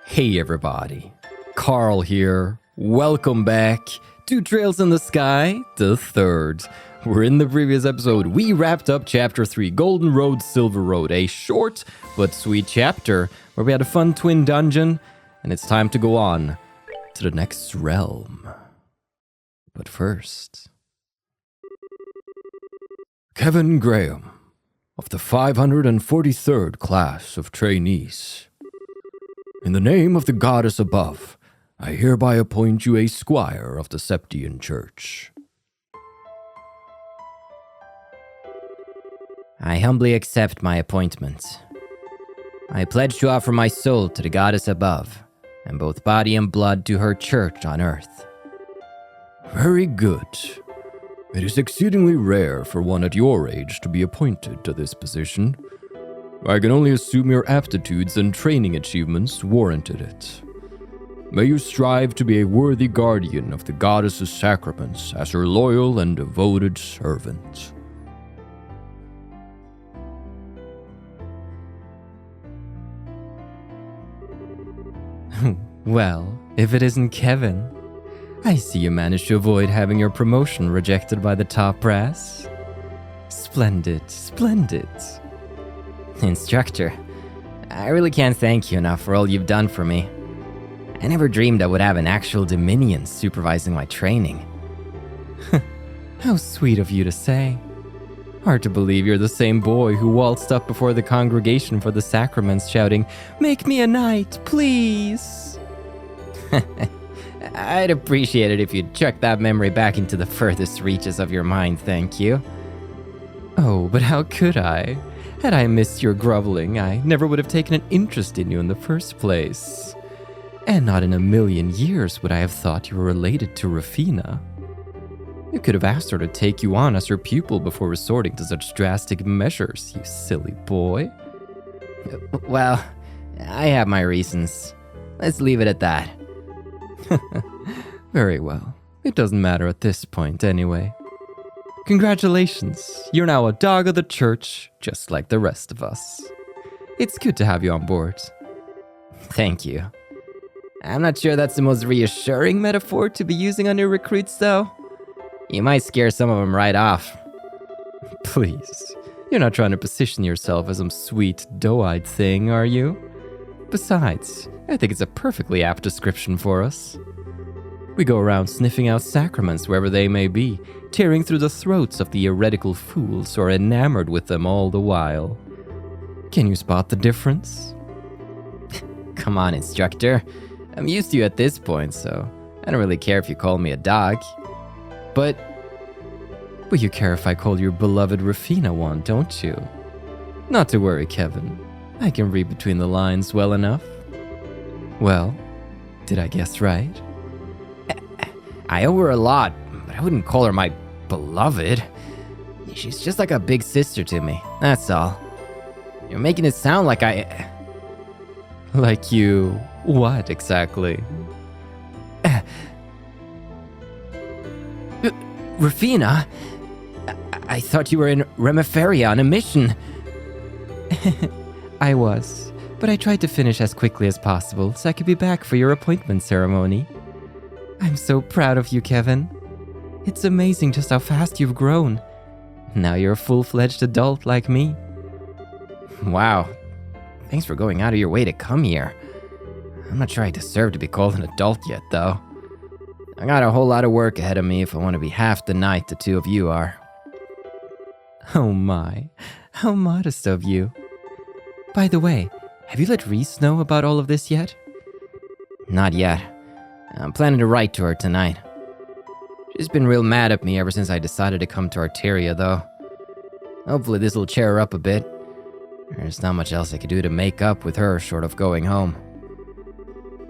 Hey everybody, Carl here. Welcome back to Trails in the Sky, the third. We're in the previous episode. We wrapped up Chapter 3, Golden Road, Silver Road, a short but sweet chapter where we had a fun twin dungeon, and it's time to go on to the next realm. But first, Kevin Graham of the 543rd class of trainees. In the name of the goddess above, I hereby appoint you a squire of the Septian church. I humbly accept my appointment. I pledge to offer my soul to the goddess above, and both body and blood to her church on earth. Very good. It is exceedingly rare for one at your age to be appointed to this position. I can only assume your aptitudes and training achievements warranted it. May you strive to be a worthy guardian of the goddess's sacraments as her loyal and devoted servant. Well, if it isn't Kevin, I see you managed to avoid having your promotion rejected by the top brass. Splendid, splendid. Instructor, I really can't thank you enough for all you've done for me. I never dreamed I would have an actual Dominion supervising my training. How sweet of you to say. Hard to believe you're the same boy who waltzed up before the congregation for the sacraments shouting, "Make me a knight, please!" I'd appreciate it if you'd chuck that memory back into the furthest reaches of your mind, thank you. Oh, but how could I? Had I missed your groveling, I never would have taken an interest in you in the first place. And not in a million years would I have thought you were related to Rufina. You could have asked her to take you on as her pupil before resorting to such drastic measures, you silly boy. Well, I have my reasons. Let's leave it at that. Very well. It doesn't matter at this point anyway. Congratulations, you're now a dog of the church, just like the rest of us. It's good to have you on board. Thank you. I'm not sure that's the most reassuring metaphor to be using on your recruits, though. You might scare some of them right off. Please, you're not trying to position yourself as some sweet, doe-eyed thing, are you? Besides, I think it's a perfectly apt description for us. We go around sniffing out sacraments wherever they may be, tearing through the throats of the heretical fools who are enamored with them all the while. Can you spot the difference? Come on, instructor. I'm used to you at this point, so I don't really care if you call me a dog. But you care if I call your beloved Rufina one, don't you? Not to worry, Kevin. I can read between the lines well enough. Well, did I guess right? I owe her a lot, but I wouldn't call her my beloved. She's just like a big sister to me, that's all. You're making it sound like Like you... what exactly? Rufina? I thought you were in Remiferia on a mission. I was, but I tried to finish as quickly as possible so I could be back for your appointment ceremony. I'm so proud of you, Kevin. It's amazing just how fast you've grown. Now you're a full-fledged adult like me. Wow. Thanks for going out of your way to come here. I'm not sure I deserve to be called an adult yet, though. I got a whole lot of work ahead of me if I want to be half the knight the two of you are. Oh my, how modest of you. By the way, have you let Ries know about all of this yet? Not yet. I'm planning to write to her tonight. She's been real mad at me ever since I decided to come to Arteria, though. Hopefully this'll cheer her up a bit. There's not much else I could do to make up with her short of going home.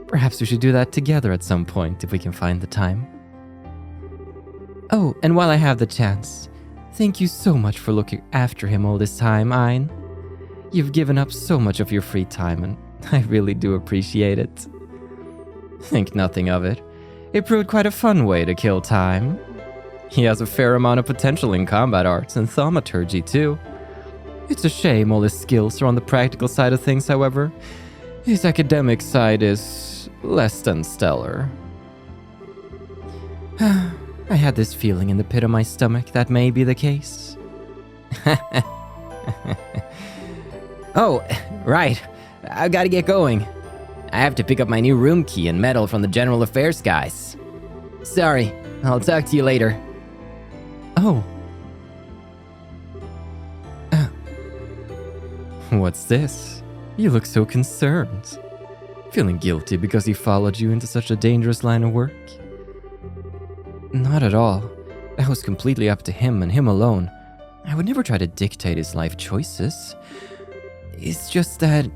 Perhaps we should do that together at some point if we can find the time. Oh, and while I have the chance, thank you so much for looking after him all this time, Ein. You've given up so much of your free time, and I really do appreciate it. Think nothing of it. It proved quite a fun way to kill time. He has a fair amount of potential in combat arts and thaumaturgy, too. It's a shame all his skills are on the practical side of things, however. His academic side is less than stellar. I had this feeling in the pit of my stomach that may be the case. Oh, right. I've got to get going. I have to pick up my new room key and medal from the General Affairs guys. Sorry, I'll talk to you later. Oh. What's this? You look so concerned. Feeling guilty because he followed you into such a dangerous line of work? Not at all. That was completely up to him and him alone. I would never try to dictate his life choices. It's just that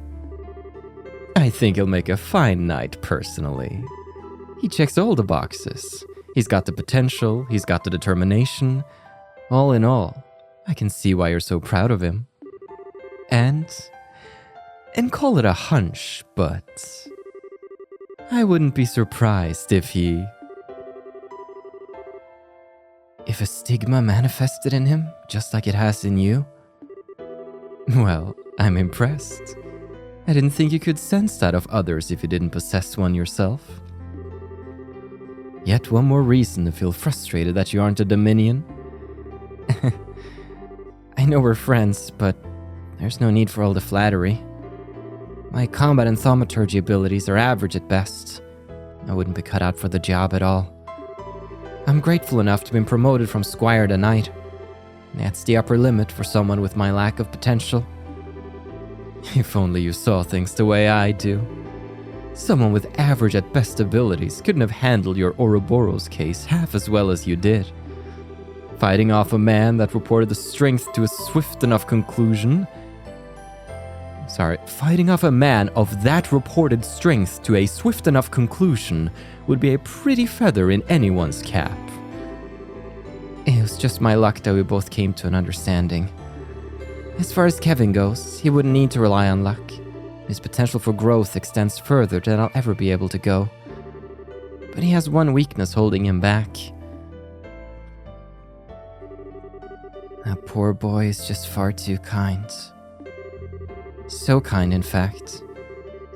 I think he'll make a fine knight, personally. He checks all the boxes. He's got the potential, he's got the determination. All in all, I can see why you're so proud of him. And call it a hunch, but I wouldn't be surprised if a stigma manifested in him, just like it has in you. Well, I'm impressed. I didn't think you could sense that of others if you didn't possess one yourself. Yet one more reason to feel frustrated that you aren't a Dominion. I know we're friends, but there's no need for all the flattery. My combat and thaumaturgy abilities are average at best. I wouldn't be cut out for the job at all. I'm grateful enough to have been promoted from Squire to Knight. That's the upper limit for someone with my lack of potential. If only you saw things the way I do. Someone with average at best abilities couldn't have handled your Ouroboros case half as well as you did. Fighting off a man that reported the strength to a swift enough conclusion. Fighting off a man of that reported strength to a swift enough conclusion would be a pretty feather in anyone's cap. It was just my luck that we both came to an understanding. As far as Kevin goes, he wouldn't need to rely on luck. His potential for growth extends further than I'll ever be able to go. But he has one weakness holding him back. That poor boy is just far too kind. So kind, in fact,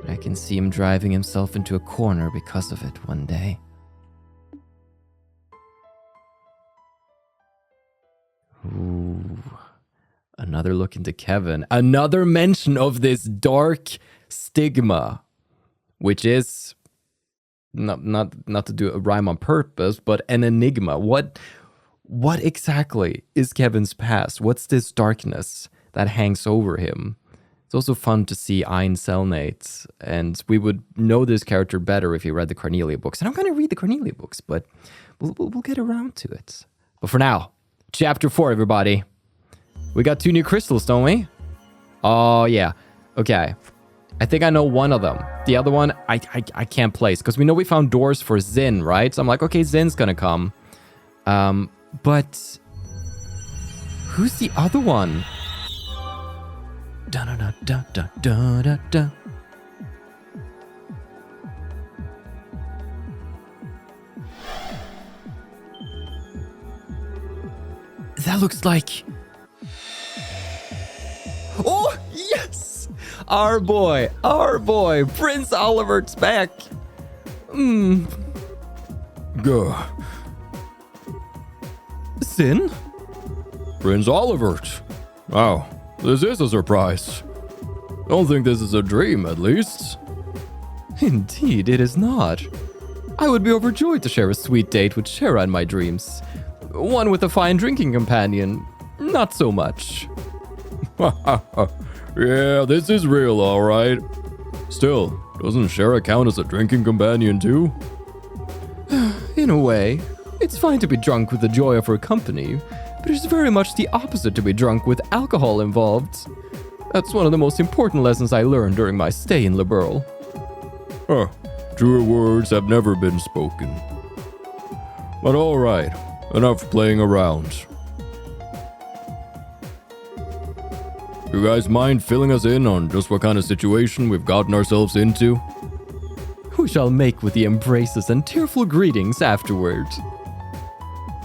that I can see him driving himself into a corner because of it one day. Ooh. Another look into Kevin. Another mention of this dark stigma, which is not to do a rhyme on purpose, but an enigma. What exactly is Kevin's past? What's this darkness that hangs over him? It's also fun to see Ein Selnate, and we would know this character better if you read the Cornelia books. And I'm going to read the Cornelia books, but we'll get around to it. But for now, Chapter 4, everybody. We got 2 new crystals, don't we? Oh, yeah. Okay. I think I know one of them. The other one, I can't place. Because we know we found doors for Zin, right? So I'm like, okay, Zin's gonna come. But who's the other one? Da-da-da-da-da-da-da-da. That looks like... Oh, yes! Our boy, Prince Oliver's back. Gah. Sin? Prince Olivert. Wow, this is a surprise. Don't think this is a dream, at least. Indeed, it is not. I would be overjoyed to share a sweet date with Shara in my dreams. One with a fine drinking companion, not so much. Yeah, this is real, all right. Still, doesn't Shara count as a drinking companion too? In a way, it's fine to be drunk with the joy of her company, but it's very much the opposite to be drunk with alcohol involved. That's one of the most important lessons I learned during my stay in Liberl. Truer words have never been spoken. But all right, enough playing around. You guys mind filling us in on just what kind of situation we've gotten ourselves into? We shall make with the embraces and tearful greetings afterward.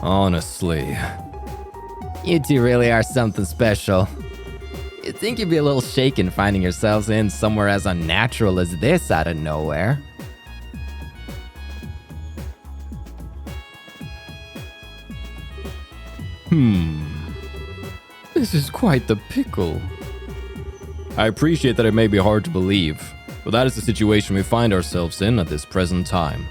Honestly. You two really are something special. You'd think you'd be a little shaken finding yourselves in somewhere as unnatural as this out of nowhere. This is quite the pickle. I appreciate that it may be hard to believe, but that is the situation we find ourselves in at this present time.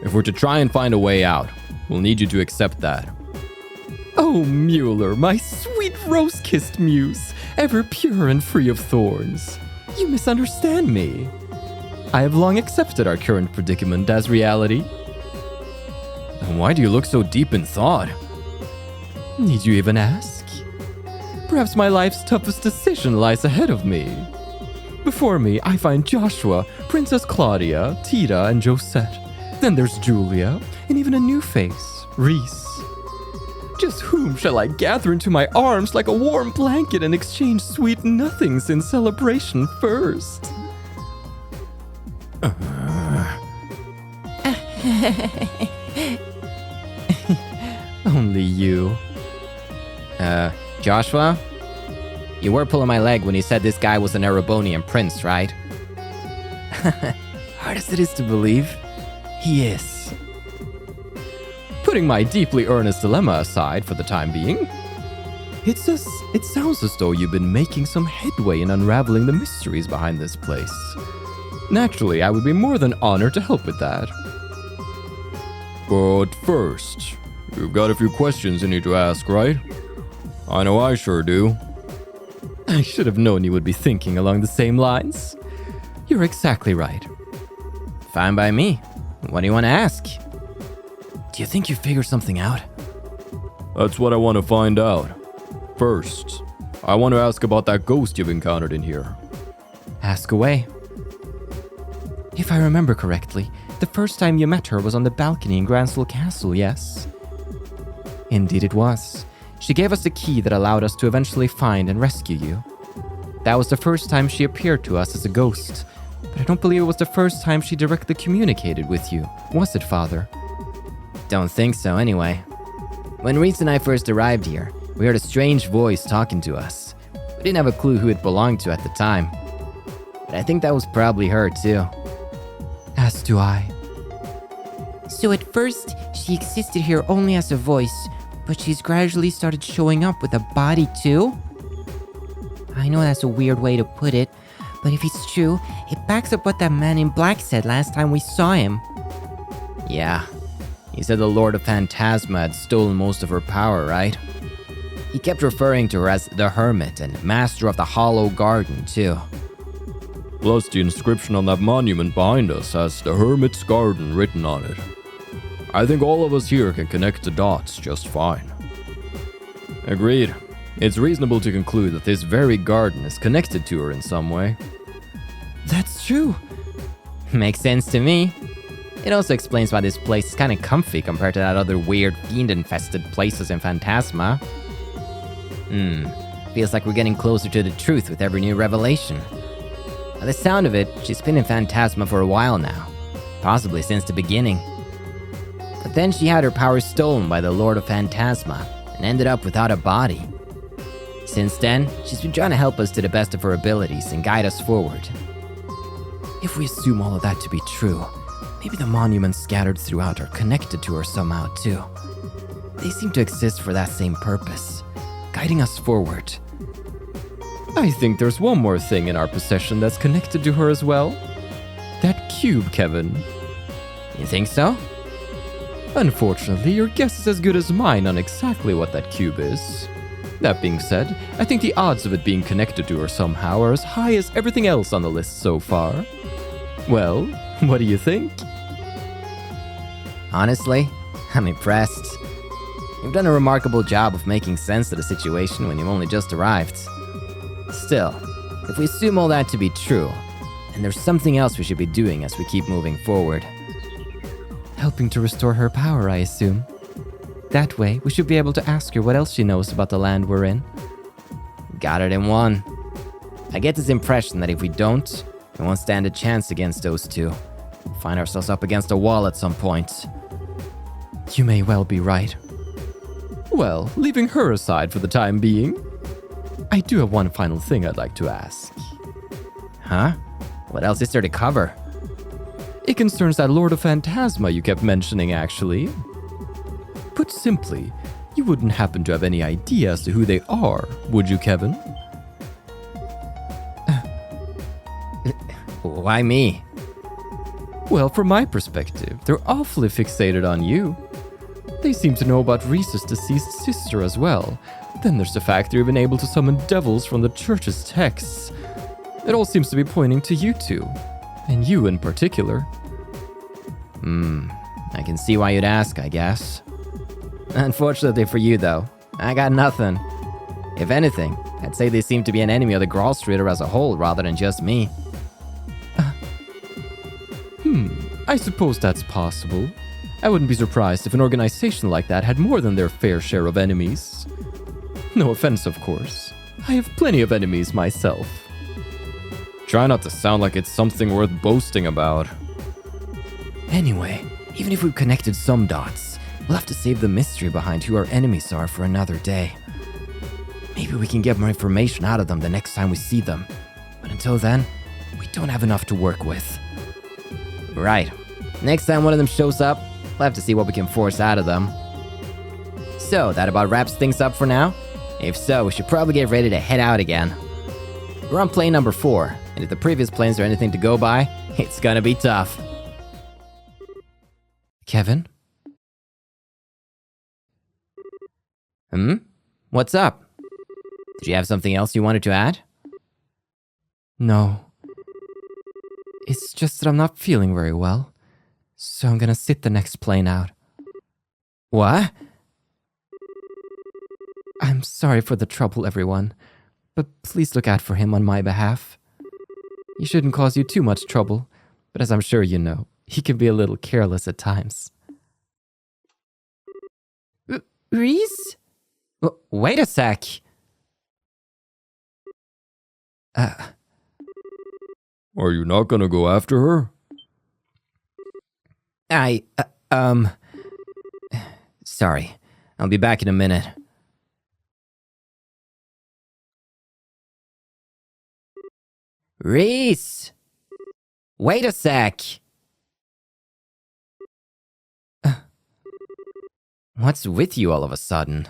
If we're to try and find a way out, we'll need you to accept that. Oh, Mueller, my sweet rose-kissed muse, ever pure and free of thorns. You misunderstand me. I have long accepted our current predicament as reality. Then why do you look so deep in thought? Need you even ask? Perhaps my life's toughest decision lies ahead of me. Before me, I find Joshua, Princess Claudia, Tita, and Josette. Then there's Julia, and even a new face, Ries. Just whom shall I gather into my arms like a warm blanket and exchange sweet nothings in celebration first? Only you. Joshua? You were pulling my leg when you said this guy was an Erebonian prince, right? Hard as it is to believe, he is. Putting my deeply earnest dilemma aside for the time being, it sounds as though you've been making some headway in unraveling the mysteries behind this place. Naturally, I would be more than honored to help with that. But first, you've got a few questions you need to ask, right? I know I sure do. I should have known you would be thinking along the same lines. You're exactly right. Fine by me. What do you want to ask? Do you think you figured something out? That's what I want to find out. First, I want to ask about that ghost you've encountered in here. Ask away. If I remember correctly, the first time you met her was on the balcony in Gransel Castle, yes? Indeed it was. She gave us a key that allowed us to eventually find and rescue you. That was the first time she appeared to us as a ghost, but I don't believe it was the first time she directly communicated with you, was it, Father? Don't think so, anyway. When Ries and I first arrived here, we heard a strange voice talking to us. We didn't have a clue who it belonged to at the time. But I think that was probably her, too. As do I. So at first, she existed here only as a voice, but she's gradually started showing up with a body too? I know that's a weird way to put it, but if it's true, it backs up what that man in black said last time we saw him. Yeah. He said the Lord of Phantasma had stolen most of her power, right? He kept referring to her as the Hermit and Master of the Hollow Garden, too. Plus, the inscription on that monument behind us has the Hermit's Garden written on it. I think all of us here can connect the dots just fine. Agreed. It's reasonable to conclude that this very garden is connected to her in some way. That's true. Makes sense to me. It also explains why this place is kind of comfy compared to that other weird fiend-infested places in Phantasma. Feels like we're getting closer to the truth with every new revelation. By the sound of it, she's been in Phantasma for a while now. Possibly since the beginning. But then she had her power stolen by the Lord of Phantasma and ended up without a body. Since then, she's been trying to help us to the best of her abilities and guide us forward. If we assume all of that to be true, maybe the monuments scattered throughout are connected to her somehow too. They seem to exist for that same purpose, guiding us forward. I think there's one more thing in our possession that's connected to her as well. That cube, Kevin. You think so? Unfortunately, your guess is as good as mine on exactly what that cube is. That being said, I think the odds of it being connected to her somehow are as high as everything else on the list so far. Well, what do you think? Honestly, I'm impressed. You've done a remarkable job of making sense of the situation when you've only just arrived. Still, if we assume all that to be true, then there's something else we should be doing as we keep moving forward. Helping to restore her power, I assume. That way, we should be able to ask her what else she knows about the land we're in. Got it in one. I get this impression that if we don't, we won't stand a chance against those two. We'll find ourselves up against a wall at some point. You may well be right. Well, leaving her aside for the time being, I do have one final thing I'd like to ask. Huh? What else is there to cover? It concerns that Lord of Phantasma you kept mentioning, actually. Put simply, you wouldn't happen to have any idea as to who they are, would you, Kevin? Why me? Well, from my perspective, they're awfully fixated on you. They seem to know about Ries's deceased sister as well. Then there's the fact they're even able to summon devils from the church's texts. It all seems to be pointing to you two, and you in particular. I can see why you'd ask, I guess. Unfortunately for you, though, I got nothing. If anything, I'd say they seem to be an enemy of the Gralstreeter as a whole rather than just me. I suppose that's possible. I wouldn't be surprised if an organization like that had more than their fair share of enemies. No offense, of course. I have plenty of enemies myself. Try not to sound like it's something worth boasting about. Anyway, even if we've connected some dots, we'll have to save the mystery behind who our enemies are for another day. Maybe we can get more information out of them the next time we see them. But until then, we don't have enough to work with. Right. Next time one of them shows up, we'll have to see what we can force out of them. So, that about wraps things up for now? If so, we should probably get ready to head out again. We're on plane number 4, and if the previous planes are anything to go by, it's gonna be tough. Kevin? What's up? Did you have something else you wanted to add? No. It's just that I'm not feeling very well, so I'm gonna sit the next plane out. What? I'm sorry for the trouble, everyone, but please look out for him on my behalf. He shouldn't cause you too much trouble, but as I'm sure you know, he can be a little careless at times. Ries? Wait a sec. Are you not gonna go after her? Sorry. I'll be back in a minute. Ries! Wait a sec! What's with you all of a sudden?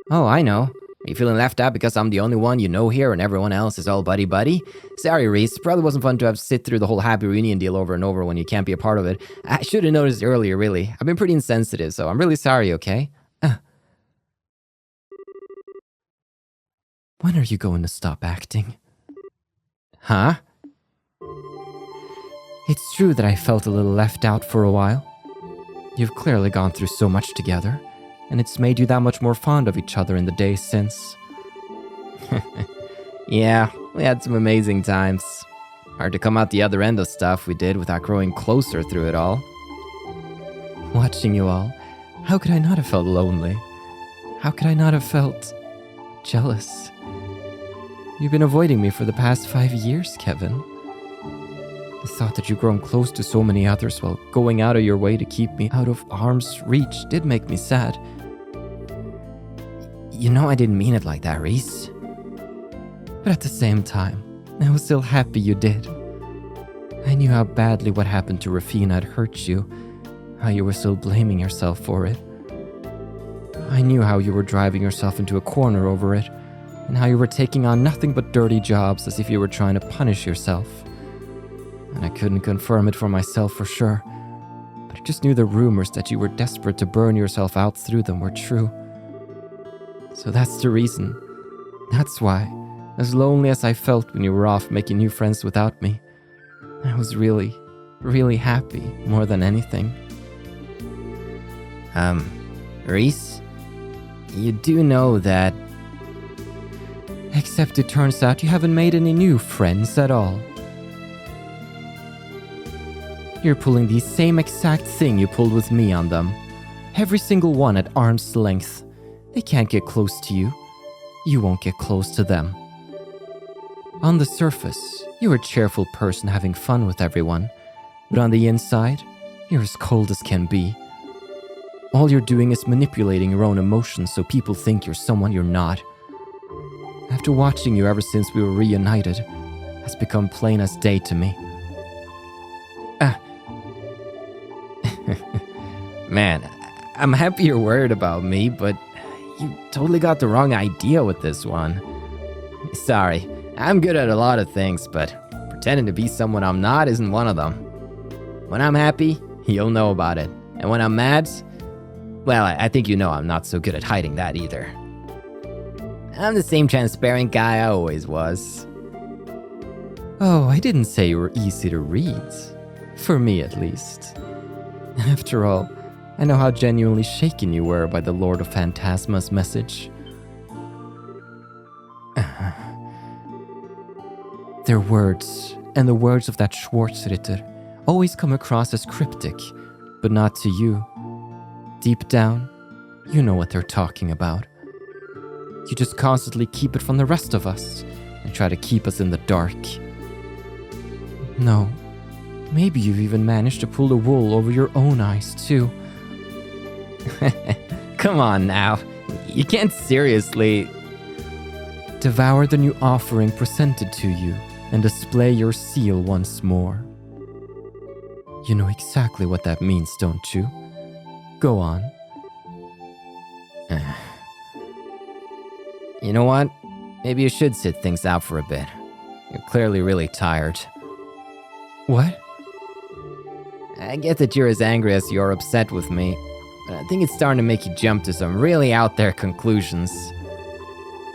Oh, I know. Are you feeling left out because I'm the only one you know here and everyone else is all buddy-buddy? Sorry, Ries. Probably wasn't fun to have sit through the whole happy reunion deal over and over when you can't be a part of it. I should have noticed earlier, really. I've been pretty insensitive, so I'm really sorry, okay? When are you going to stop acting? Huh? It's true that I felt a little left out for a while. You've clearly gone through so much together, and it's made you that much more fond of each other in the days since. Yeah, we had some amazing times. Hard to come out the other end of stuff we did without growing closer through it all. Watching you all, how could I not have felt lonely? How could I not have felt jealous? You've been avoiding me for the past 5 years, Kevin. The thought that you've grown close to so many others while going out of your way to keep me out of arm's reach did make me sad. You know I didn't mean it like that, Ries. But at the same time, I was still happy you did. I knew how badly what happened to Rafina had hurt you, how you were still blaming yourself for it. I knew how you were driving yourself into a corner over it, and how you were taking on nothing but dirty jobs as if you were trying to punish yourself. And I couldn't confirm it for myself for sure, but I just knew the rumors that you were desperate to burn yourself out through them were true. So that's the reason. That's why, as lonely as I felt when you were off making new friends without me, I was really, really happy more than anything. Ries? You do know that... Except it turns out you haven't made any new friends at all. You're pulling the same exact thing you pulled with me on them. Every single one at arm's length. They can't get close to you. You won't get close to them. On the surface, you're a cheerful person having fun with everyone. But on the inside, you're as cold as can be. All you're doing is manipulating your own emotions so people think you're someone you're not. After watching you ever since we were reunited, has become plain as day to me. Man, I'm happy you're worried about me, but you totally got the wrong idea with this one. Sorry, I'm good at a lot of things, but pretending to be someone I'm not isn't one of them. When I'm happy, you'll know about it. And when I'm mad, well, I think you know I'm not so good at hiding that either. I'm the same transparent guy I always was. Oh, I didn't say you were easy to read. For me, at least. After all, I know how genuinely shaken you were by the Lord of Phantasma's message. Their words, and the words of that Schwarzritter, always come across as cryptic, but not to you. Deep down, you know what they're talking about. You just constantly keep it from the rest of us, and try to keep us in the dark. No, maybe you've even managed to pull the wool over your own eyes, too. Come on now, you can't seriously... Devour the new offering presented to you, and display your seal once more. You know exactly what that means, don't you? Go on. You know what? Maybe you should sit things out for a bit. You're clearly really tired. What? I get that you're as angry as you're upset with me, but I think it's starting to make you jump to some really out there conclusions.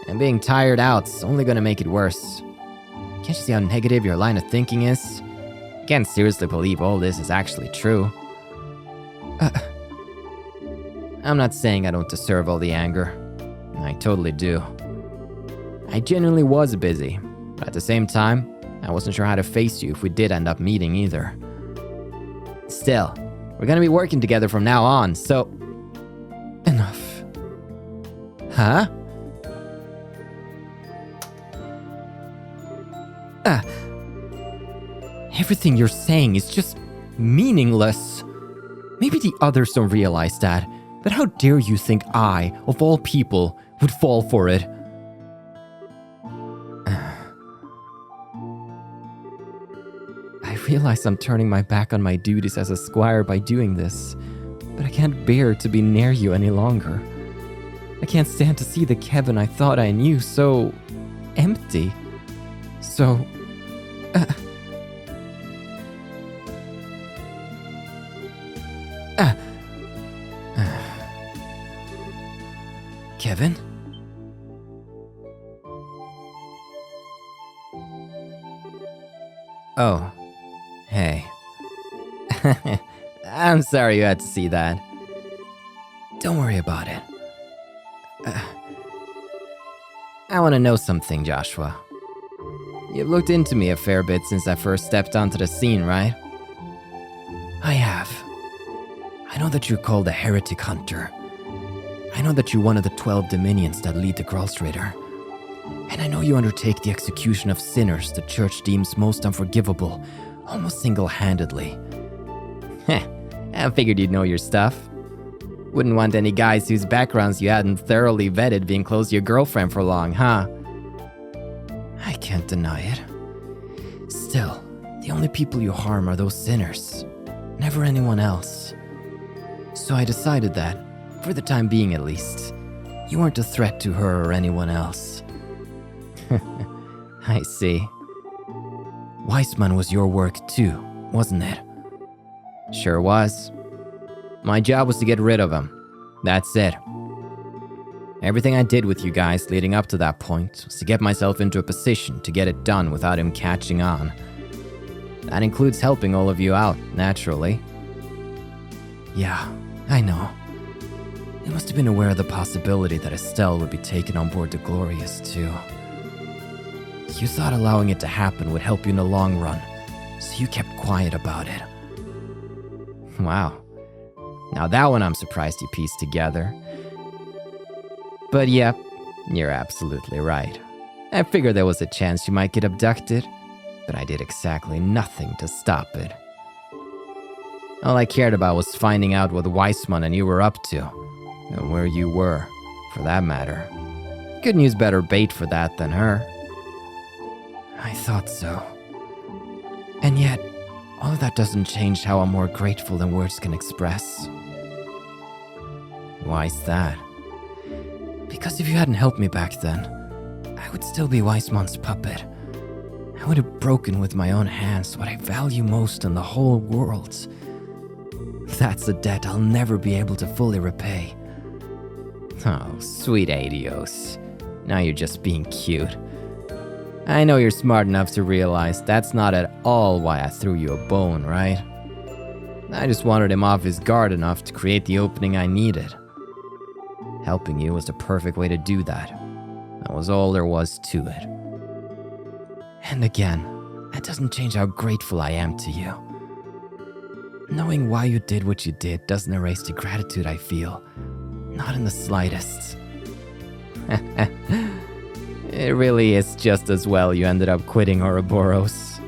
And being tired out's only gonna make it worse. Can't you see how negative your line of thinking is? You can't seriously believe all this is actually true. I'm not saying I don't deserve all the anger. I totally do. I genuinely was busy, but at the same time, I wasn't sure how to face you if we did end up meeting either. Still, we're gonna be working together from now on, so... Enough. Huh? Everything you're saying is just meaningless. Maybe the others don't realize that, but how dare you think I, of all people, would fall for it? I realize I'm turning my back on my duties as a squire by doing this, but I can't bear to be near you any longer. I can't stand to see the Kevin I thought I knew so... empty. So... Kevin? Oh, hey. I'm sorry you had to see that. Don't worry about it. I want to know something, Joshua. You've looked into me a fair bit since I first stepped onto the scene, right? I have. I know that you're called a heretic hunter. I know that you're one of the 12 dominions that lead the Gralsritter. And I know you undertake the execution of sinners the church deems most unforgivable, almost single-handedly. Heh, I figured you'd know your stuff. Wouldn't want any guys whose backgrounds you hadn't thoroughly vetted being close to your girlfriend for long, huh? I can't deny it. Still, the only people you harm are those sinners, never anyone else. So I decided that, for the time being at least, you weren't a threat to her or anyone else. I see. Weissman was your work too, wasn't it? Sure was. My job was to get rid of him. That's it. Everything I did with you guys leading up to that point was to get myself into a position to get it done without him catching on. That includes helping all of you out, naturally. Yeah, I know. You must have been aware of the possibility that Estelle would be taken on board the Glorious, too. You thought allowing it to happen would help you in the long run, so you kept quiet about it. Wow. Now that one I'm surprised you pieced together. But yep, you're absolutely right. I figured there was a chance you might get abducted, but I did exactly nothing to stop it. All I cared about was finding out what Weissman and you were up to, and where you were, for that matter. Couldn't use better bait for that than her. I thought so. And yet, all of that doesn't change how I'm more grateful than words can express. Why's that? Because if you hadn't helped me back then, I would still be Weissmann's puppet. I would have broken with my own hands what I value most in the whole world. That's a debt I'll never be able to fully repay. Oh, sweet Adios. Now you're just being cute. I know you're smart enough to realize that's not at all why I threw you a bone, right? I just wanted him off his guard enough to create the opening I needed. Helping you was the perfect way to do that. That was all there was to it. And again, that doesn't change how grateful I am to you. Knowing why you did what you did doesn't erase the gratitude I feel. Not in the slightest. It really is just as well you ended up quitting Ouroboros.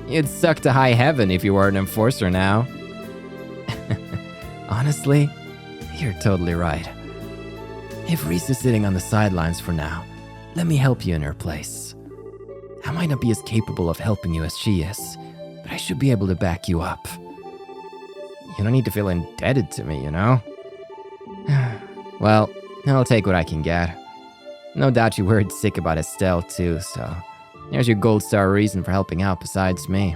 You'd suck to high heaven if you were an enforcer now. Honestly, you're totally right. If Ries is sitting on the sidelines for now, let me help you in her place. I might not be as capable of helping you as she is, but I should be able to back you up. You don't need to feel indebted to me, you know? Well, I'll take what I can get. No doubt you worried sick about Estelle too, so there's your gold star reason for helping out besides me.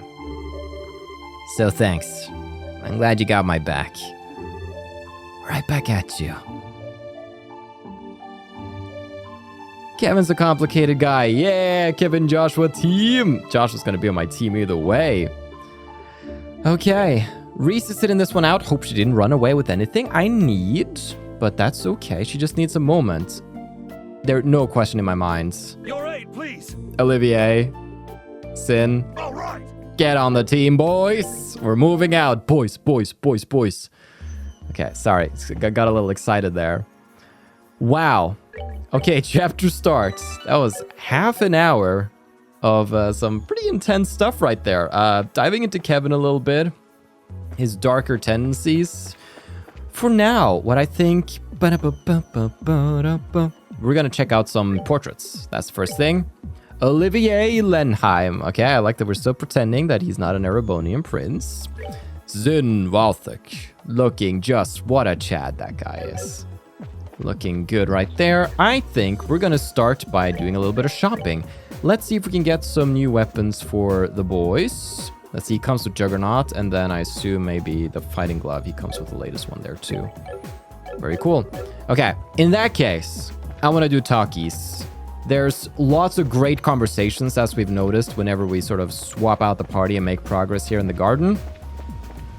So thanks. I'm glad you got my back. Right back at you. Kevin's a complicated guy. Yeah, Kevin Joshua team. Joshua's gonna be on my team either way. Okay, Ries is sitting this one out. Hope she didn't run away with anything I need, but that's okay. She just needs a moment. There's no question in my mind. Your aid, please. Olivier, Sin, All right. get on the team, boys. We're moving out. Boys. Okay, sorry. Got a little excited there. Wow. Okay, chapter starts. That was half an hour of some pretty intense stuff right there. Diving into Kevin a little bit. His darker tendencies. For now, what I think... We're gonna check out some portraits. That's the first thing. Olivier Lenheim. Okay, I like that we're still pretending that he's not an Erebonian prince. Zin Walthik. Looking just what a Chad that guy is. Looking good right there. I think we're gonna start by doing a little bit of shopping. Let's see if we can get some new weapons for the boys. Let's see, he comes with Juggernaut, and then I assume maybe the Fighting Glove, he comes with the latest one there too. Very cool. Okay, in that case, I want to do talkies. There's lots of great conversations, as we've noticed, whenever we sort of swap out the party and make progress here in the garden.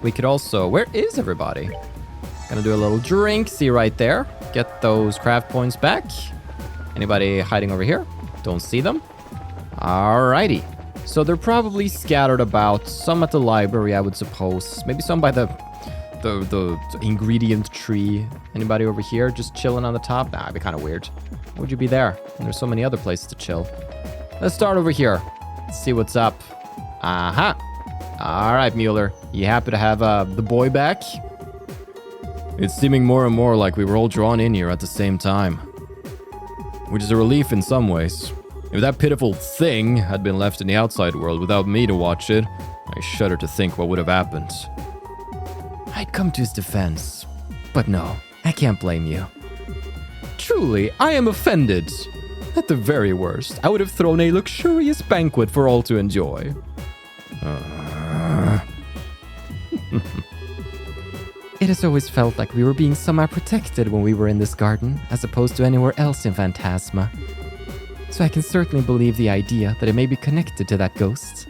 We could also... Where is everybody? Gonna do a little drink. See right there. Get those craft points back. Anybody hiding over here? Don't see them. Alrighty. So they're probably scattered about. Some at the library, I would suppose. Maybe some by the ingredient tree. Anybody over here just chilling on the top? Nah, it'd be kind of weird. Why would you be there? And there's so many other places to chill. Let's start over here. Let's see what's up. Aha. All right, Mueller. You happy to have the boy back? It's seeming more and more like we were all drawn in here at the same time. Which is a relief in some ways. If that pitiful thing had been left in the outside world without me to watch it, I shudder to think what would have happened. I'd come to his defense, but no, I can't blame you. Truly, I am offended. At the very worst, I would have thrown a luxurious banquet for all to enjoy. It has always felt like we were being somehow protected when we were in this garden, as opposed to anywhere else in Phantasma. So I can certainly believe the idea that it may be connected to that ghost.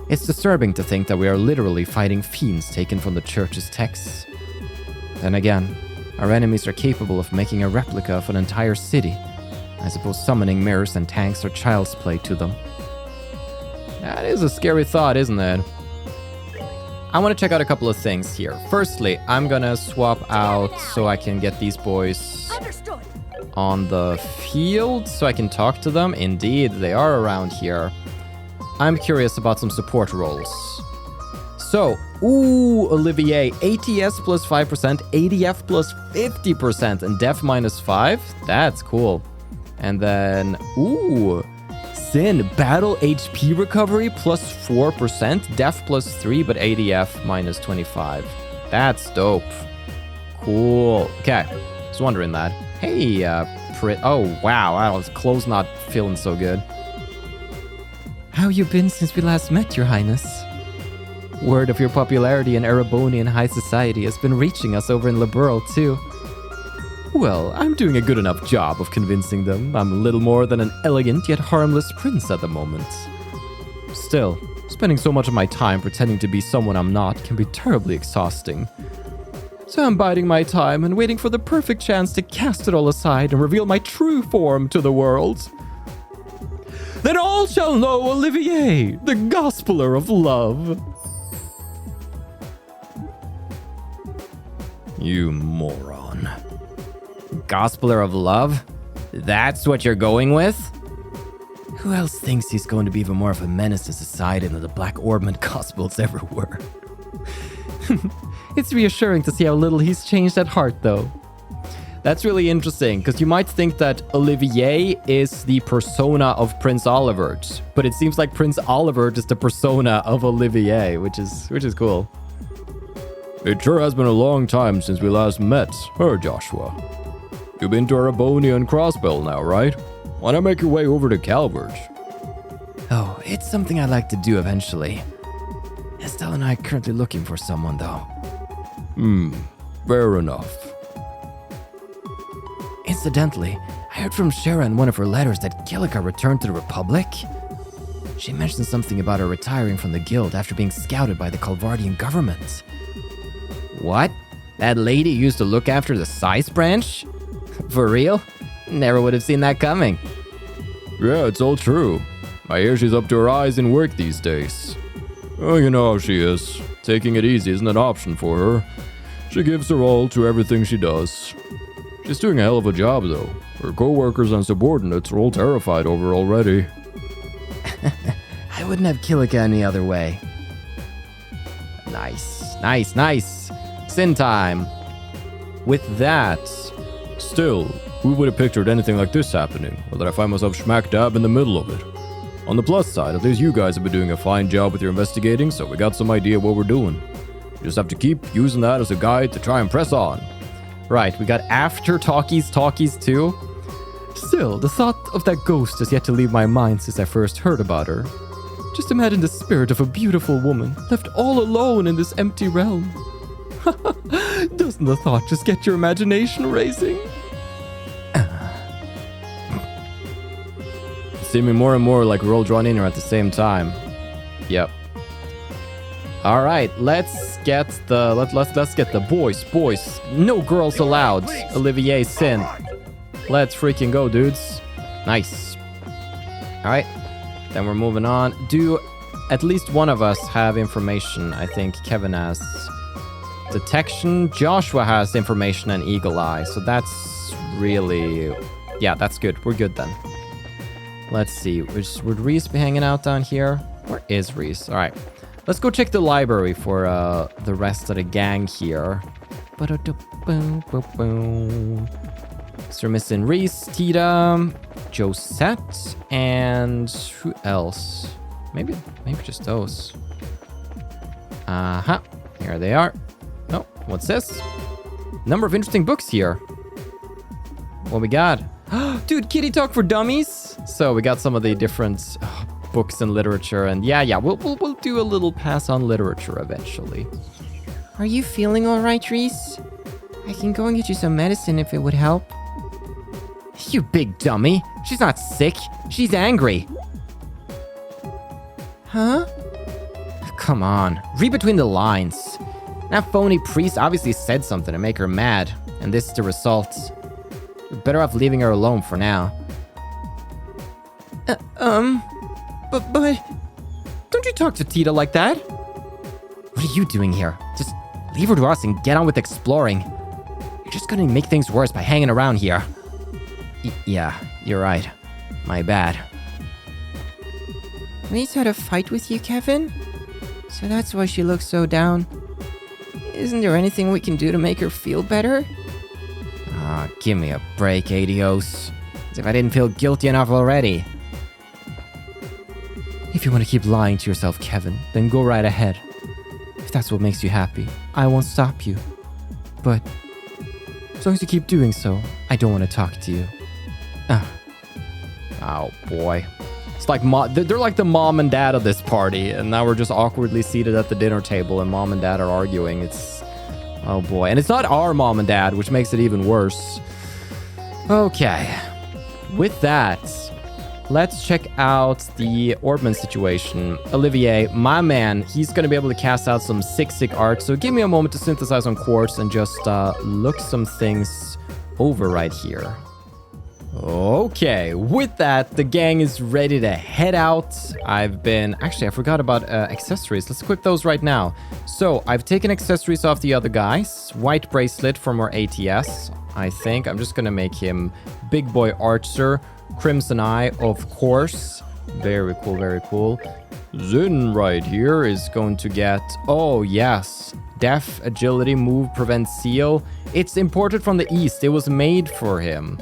It's disturbing to think that we are literally fighting fiends taken from the church's texts. Then again, our enemies are capable of making a replica of an entire city. I suppose summoning mirrors and tanks are child's play to them. That is a scary thought, isn't it? I want to check out a couple of things here. Firstly, I'm gonna swap out so I can get these boys on the field so I can talk to them. Indeed, they are around here. I'm curious about some support roles. So, Olivier, ATS plus 5%, ADF plus 50%, and def minus 5. That's cool. And then, Sin, battle HP recovery plus 4%, def plus 3, but ADF minus 25. That's dope. Cool. Okay, was wondering that. Hey, oh, wow, his clothes not feeling so good. How you been since we last met, Your Highness? Word of your popularity in Erebonian high society has been reaching us over in Liberal, too. Well, I'm doing a good enough job of convincing them. I'm little more than an elegant yet harmless prince at the moment. Still, spending so much of my time pretending to be someone I'm not can be terribly exhausting. So I'm biding my time and waiting for the perfect chance to cast it all aside and reveal my true form to the world. Then all shall know Olivier, the gospeler of love. You moron. Gospeler of love? That's what you're going with? Who else thinks he's going to be even more of a menace to society than the Black Orbment Gospels ever were? It's reassuring to see how little he's changed at heart, though. That's really interesting, because you might think that Olivier is the persona of Prince Olivert, but it seems like Prince Olivert is the persona of Olivier, which is cool. It sure has been a long time since we last met, Joshua. You've been to Arabonia and Crossbell now, right? Why not make your way over to Calvert? Oh, it's something I'd like to do eventually. Estelle and I are currently looking for someone, though. Fair enough. Incidentally, I heard from Shara in one of her letters that Kilika returned to the Republic. She mentioned something about her retiring from the guild after being scouted by the Calvardian government. What? That lady used to look after the Size branch? For real? Never would have seen that coming. Yeah, it's all true. I hear she's up to her eyes in work these days. Oh, you know how she is. Taking it easy isn't an option for her. She gives her all to everything she does. She's doing a hell of a job, though. Her co-workers and subordinates are all terrified over her already. I wouldn't have Kilika any other way. Nice. Sin time. With that... Still, who would have pictured anything like this happening, or that I find myself smack dab in the middle of it? On the plus side, at least you guys have been doing a fine job with your investigating, so we got some idea what we're doing. You just have to keep using that as a guide to try and press on. Right, we got after talkies too. Still, the thought of that ghost has yet to leave my mind since I first heard about her. Just imagine the spirit of a beautiful woman, left all alone in this empty realm. Doesn't the thought just get your imagination racing? Seeming more and more like we're all drawn in here at the same time. Yep. All right, let's get the boys. No girls allowed. Olivier Sin. Let's freaking go, dudes. Nice. All right, then we're moving on. Do at least one of us have information? I think Kevin has detection. Joshua has information and eagle eye. So that's really, yeah, that's good. We're good then. Let's see. Would Ries be hanging out down here? Where is Ries? All right. Let's go check the library for the rest of the gang here. So we're missing Ries, Tita, Josette, and who else? Maybe just those. Here they are. Oh, what's this? Number of interesting books here. What we got? Dude, Kitty Talk for Dummies. So we got some of the different books and literature, and yeah, we'll do a little pass on literature eventually. Are you feeling all right, Ries? I can go and get you some medicine if it would help. You big dummy. She's not sick. She's angry. Huh? Come on. Read between the lines. That phony priest obviously said something to make her mad, and this is the result. You're better off leaving her alone for now. But... Don't you talk to Tita like that? What are you doing here? Just leave her to us and get on with exploring. You're just gonna make things worse by hanging around here. Yeah, you're right. My bad. Ries had a fight with you, Kevin? So that's why she looks so down. Isn't there anything we can do to make her feel better? Ah, give me a break, Adios. As if I didn't feel guilty enough already. If you want to keep lying to yourself, Kevin, then go right ahead. If that's what makes you happy, I won't stop you. But as long as you keep doing so, I don't want to talk to you. Oh boy. It's like they're like the mom and dad of this party, and now we're just awkwardly seated at the dinner table and mom and dad are arguing. It's... oh boy. And it's not our mom and dad, which makes it even worse. Okay. With that, let's check out the Orbman situation. Olivier, my man, he's going to be able to cast out some sick art. So give me a moment to synthesize on Quartz and just look some things over right here. Okay, with that, the gang is ready to head out. Actually, I forgot about accessories. Let's equip those right now. So, I've taken accessories off the other guys. White bracelet from our ATS, I think. I'm just gonna make him Big Boy Archer. Crimson Eye, of course. Very cool, very cool. Zin right here is going to get... oh, yes. Def, Agility, Move, Prevent, Seal. It's imported from the East. It was made for him.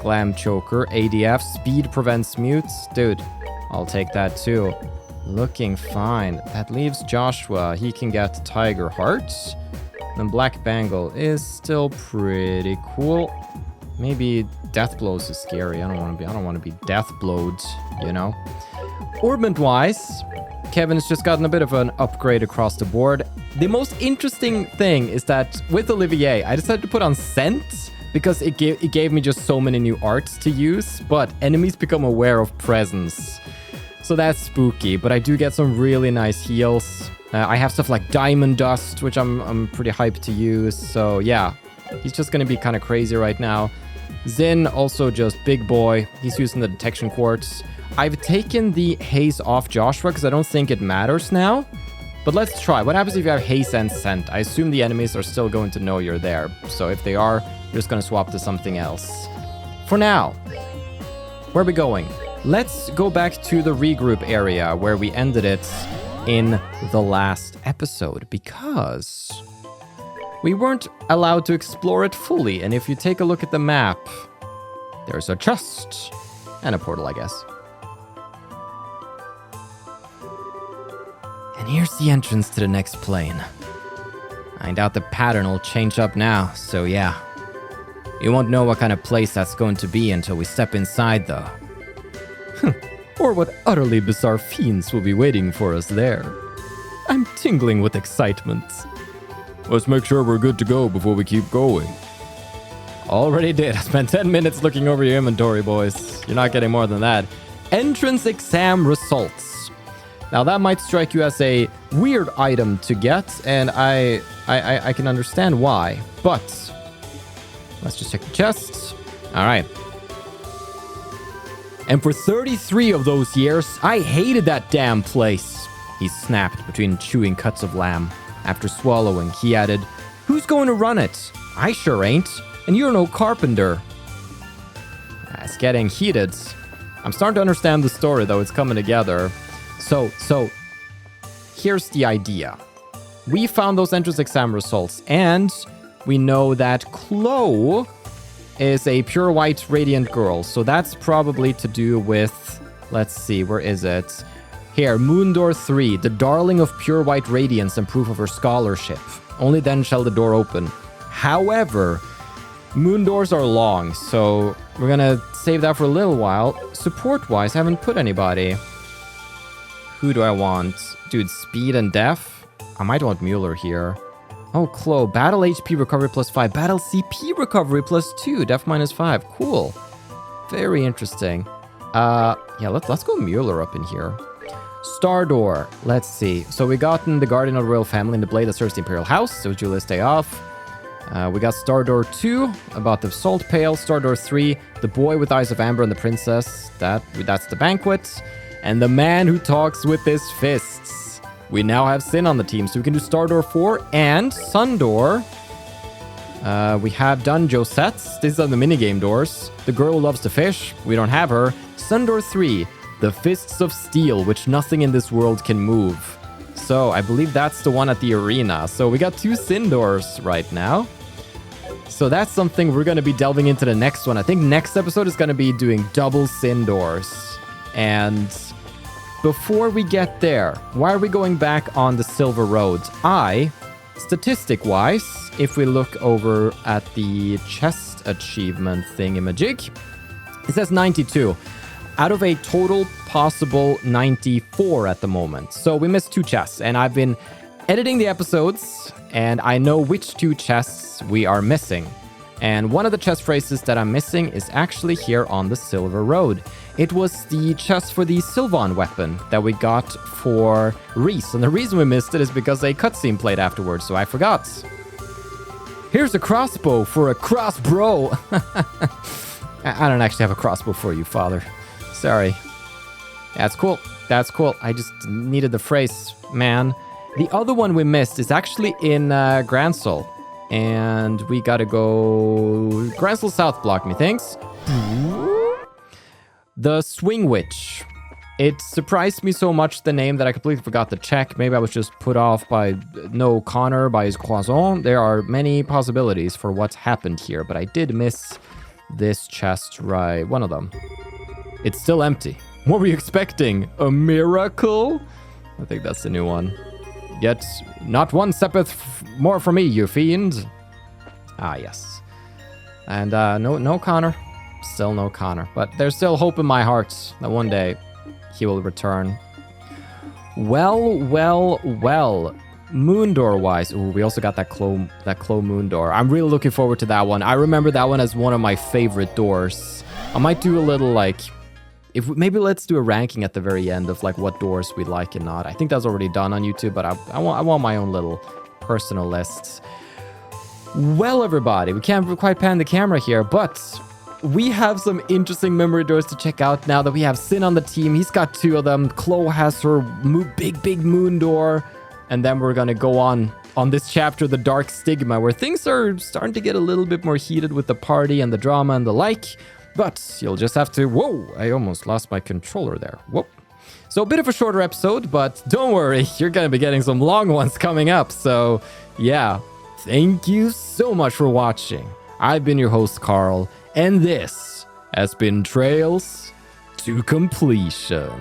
Glam Choker, ADF, Speed Prevents Mutes. Dude, I'll take that too. Looking fine. That leaves Joshua. He can get Tiger Hearts. Then Black Bangle is still pretty cool. Maybe Death Blows is scary. I don't want to be Death Blowed, you know. Orbment-wise, Kevin's just gotten a bit of an upgrade across the board. The most interesting thing is that with Olivier, I decided to put on Scent, because it gave me just so many new arts to use, but enemies become aware of presence. So that's spooky, but I do get some really nice heals. I have stuff like Diamond Dust, which I'm pretty hyped to use. So yeah, he's just gonna be kind of crazy right now. Zin, also just big boy. He's using the Detection Quartz. I've taken the Haze off Joshua because I don't think it matters now. But let's try. What happens if you have Haze and Scent? I assume the enemies are still going to know you're there. So if they are, you're just going to swap to something else. For now, where are we going? Let's go back to the regroup area where we ended it in the last episode, because we weren't allowed to explore it fully. And if you take a look at the map, there's a chest and a portal, I guess. And here's the entrance to the next plane. I doubt the pattern will change up now, so yeah. You won't know what kind of place that's going to be until we step inside, though. Or what utterly bizarre fiends will be waiting for us there. I'm tingling with excitement. Let's make sure we're good to go before we keep going. Already did. I spent 10 minutes looking over your inventory, boys. You're not getting more than that. Entrance exam results. Now that might strike you as a weird item to get, and I can understand why. But let's just check the chests. All right. And for 33 of those years, I hated that damn place. He snapped between chewing cuts of lamb. After swallowing, he added, "Who's going to run it? I sure ain't. And you're no carpenter." It's getting heated. I'm starting to understand the story, though. It's coming together. So here's the idea. We found those entrance exam results, and we know that Chloe is a pure white radiant girl. So that's probably to do with, let's see, where is it? Here, Moondor 3, the darling of pure white radiance and proof of her scholarship. Only then shall the door open. However, Moondoors are long, so we're gonna save that for a little while. Support-wise, I haven't put anybody. Who do I want? Dude, speed and def? I might want Mueller here. Oh, Chloe, battle HP recovery +5, battle CP recovery +2, def -5. Cool. Very interesting. Yeah, let's go Mueller up in here. Stardoor, let's see. So we gotten the Guardian of the Royal Family and the Blade that serves the Imperial House, so Julia's Day Off. We got Stardoor 2, about the Salt Pail. Stardoor 3, the Boy with Eyes of Amber and the Princess. That's the Banquet. And the Man Who Talks with His Fists. We now have Sin on the team, so we can do Stardoor 4 and Sundoor. We have done Josettes. These are the minigame doors. The Girl Who Loves to Fish. We don't have her. Sundoor 3, the Fists of Steel, which nothing in this world can move. So I believe that's the one at the arena. So we got 2 sin doors right now. So that's something we're going to be delving into the next one. I think next episode is going to be doing double sin doors. And before we get there, why are we going back on the Silver Road? Statistic-wise, if we look over at the chest achievement thingamajig, it says 92 out of a total possible 94 at the moment. So we missed 2 chests, and I've been editing the episodes, and I know which 2 chests we are missing. And one of the chest phrases that I'm missing is actually here on the Silver Road. It was the chest for the Sylvan weapon that we got for Ries. And the reason we missed it is because a cutscene played afterwards, so I forgot. Here's a crossbow for a crossbro. I don't actually have a crossbow for you, father. Sorry. That's cool. That's cool. I just needed the phrase, man. The other one we missed is actually in Gransel. And we gotta go... Gransel South block, methinks. The Swing Witch. It surprised me so much, the name, that I completely forgot to check. Maybe I was just put off by No Connor, by his croissant. There are many possibilities for what's happened here, but I did miss this chest, right? One of them. It's still empty. What were you expecting? A miracle? I think that's the new one. Yet, not one steppeth more for me, you fiend. Ah, yes. And no Connor. Still no Connor. But there's still hope in my heart that one day he will return. Well. Moondoor-wise. Ooh, we also got that Clo Moon door. I'm really looking forward to that one. I remember that one as one of my favorite doors. I might do a little, like... Maybe let's do a ranking at the very end of like what doors we like and not. I think that's already done on YouTube, but I want my own little personal lists. Well, everybody, we can't quite pan the camera here, but we have some interesting memory doors to check out now that we have Sin on the team. He's got 2 of them. Chloe has her big moon door. And then we're gonna go on this chapter, The Dark Stigma, where things are starting to get a little bit more heated with the party and the drama and the like. But you'll just have to... Whoa, I almost lost my controller there. Whoop. So a bit of a shorter episode, but don't worry, you're going to be getting some long ones coming up. So yeah, thank you so much for watching. I've been your host, Carl, and this has been Trails to Completion.